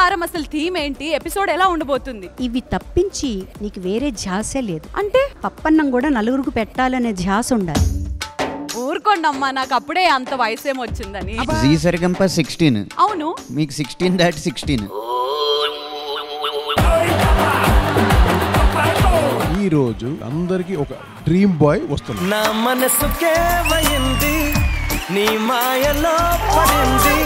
వారం అసలు థీమ్ ఏంటి, ఎపిసోడ్ ఎలా ఉండబోతుంది? ఇవి తప్పించి నీకు వేరే ధ్యాసే లేదు. అంటే పప్పన్నం కూడా నలుగురికి పెట్టాలనే ధ్యాస ఉండాలి. ఊరుకోండమ్మా, నాకు అప్పుడే అంత వయసు ఏమొచ్చిందని. జీ సరిగంప 16. అవును, మీకు 16 దాటి 16. ఈ రోజు అందరికి ఒక డ్రీమ్ బాయ్ వస్తుంది. నా మనసుకే వయింది, నీ మాయలో పడింది,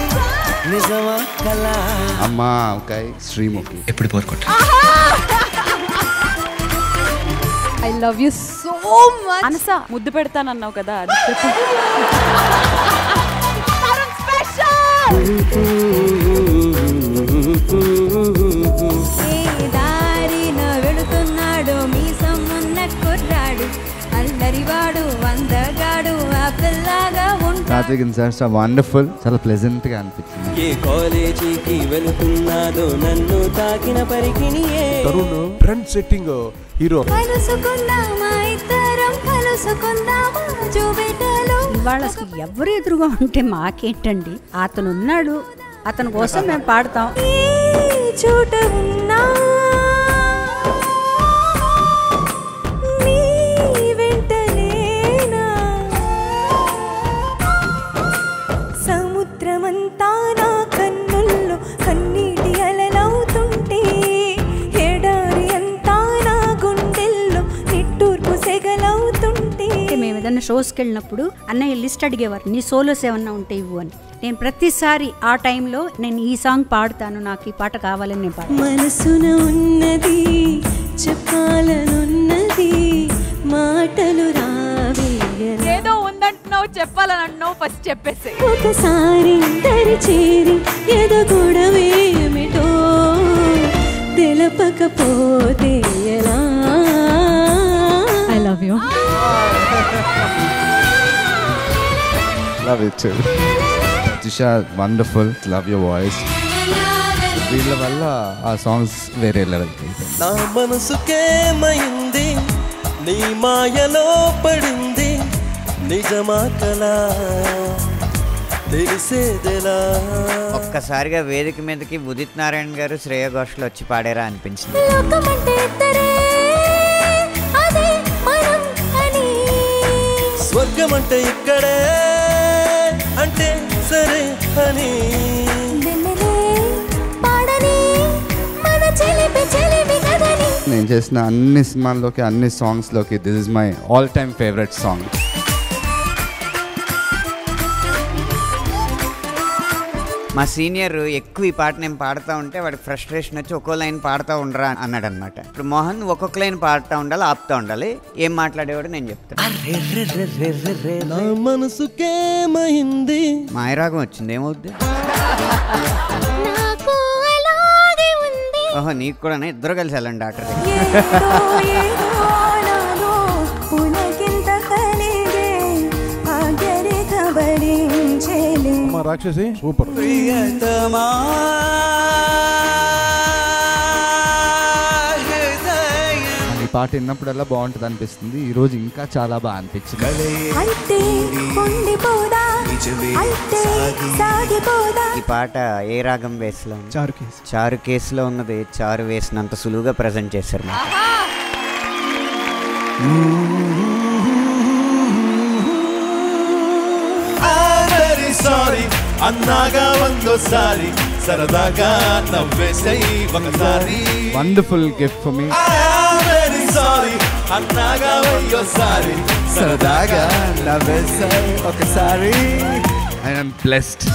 నిజమా కలా? అమ్మా ఓకే శ్రీముఖి ఎప్పుడు పోరుకుంటా. I love you so much. అనస ముద్దు పెడతానన్నావు కదా, అది వెళుతున్నాడు మీ సమ్మున్న కుర్రాడు, అల్లరివాడు వందగాడు, ఆ పిల్లగా ఉంటాడు. వండర్ఫుల్, చాలా ప్లెజెంట్ గా అనిపించింది. ఏ కాలేజీకి వెళుతున్నాదో నన్ను తాకిన పరికిని తరుణ్ ట్రెండ్ సెట్టింగ్ హీరో. ఇవాళ అసలు ఎవరు ఎదురుగా ఉంటే మాకేంటండి, అతను ఉన్నాడు, అతని కోసం మేము పాడతాం. చోట ఉన్నా సముద్రమంతా నా కన్నుల్లో కన్నీటి అలలవుతుంటే, ఎడారి అంతా నా గుండెల్లో నిట్టూర్పు సెగలవుతుంటే. మేము ఏదైనా షోస్కి వెళ్ళినప్పుడు అన్నయ్య లిస్ట్ అడిగేవారు, నీ సోలోస్ ఏమన్నా ఉంటే ఇవ్వు అని. నేను ప్రతిసారి ఆ టైంలో నేను ఈ సాంగ్ పాడతాను, నాకు ఈ పాట కావాలని నేను పాడతాను. మనసున ఉన్నది చెప్పాలనున్నది, మాటలు రావే. ఏదో ఉందంటున్నావు, చెప్పాలని అంటున్నావు, ఫస్ట్ చెప్పేసి. ఒకసారి దరి చేరి ఎదగూడవేమిటో తెలపకపోతే ఎలా? I love you. Love you two. Disha wonderful, love your voice. వీళ్ళ వల్ల ఆ సాంగ్స్ వేరే లెవెల్కి. నా మనసుకేమైంది, నీ మాయలో పడింది, నిజమా కలా? తెలిసేదెలా? ఒక్కసారిగా వేదిక మీదకి ఉదిత్ నారాయణ గారు శ్రేయ ఘోషల్ వచ్చి పాడారా అనిపించింది. స్వర్గం అంటే ఇక్కడే అంటే సరే అని. నేను చేసిన అన్ని సినిమాల్లోకి, అన్ని సాంగ్స్లోకి this is my all time favourite song. మా సీనియర్ ఎక్కువ ఈ పాట నేను పాడుతూ ఉంటే వాడికి ఫ్రస్ట్రేషన్ వచ్చి ఒక్కో లైన్ పాడుతూ ఉండరా అన్నాడు అనమాట. ఇప్పుడు మోహన్ ఒక్కొక్క లైన్ పాడుతూ ఉండాలి, ఆపుతూ ఉండాలి. ఏం మాట్లాడేవాడు నేను చెప్తాను. నా మనసుకేమైంది, మాయరాగం వచ్చింది, ఏమవుద్ది? ఓహో, నీకు కూడా ఇద్దరు కలిసి వెళ్ళండి డాక్టర్ రాక్షసి సూపర్. ఈ పాట విన్నప్పుడల్లా బాగుంటుంది అనిపిస్తుంది. ఈ రోజు ఇంకా చాలా బాగా అనిపించింది. ఈ పాట ఏ రాగం వేస్లో? చారు కేసులో ఉన్నది చారు వేసినంత సులువుగా ప్రజెంట్ చేశారు మాకు. సారీ అన్నాగా వందోసారి, సరదాగా నవ్వేసై ఒకసారి. Wonderful gift for me. Sorry అన్నాగా సరదాగా నవ్వేసై ఒకసారి. I am blessed.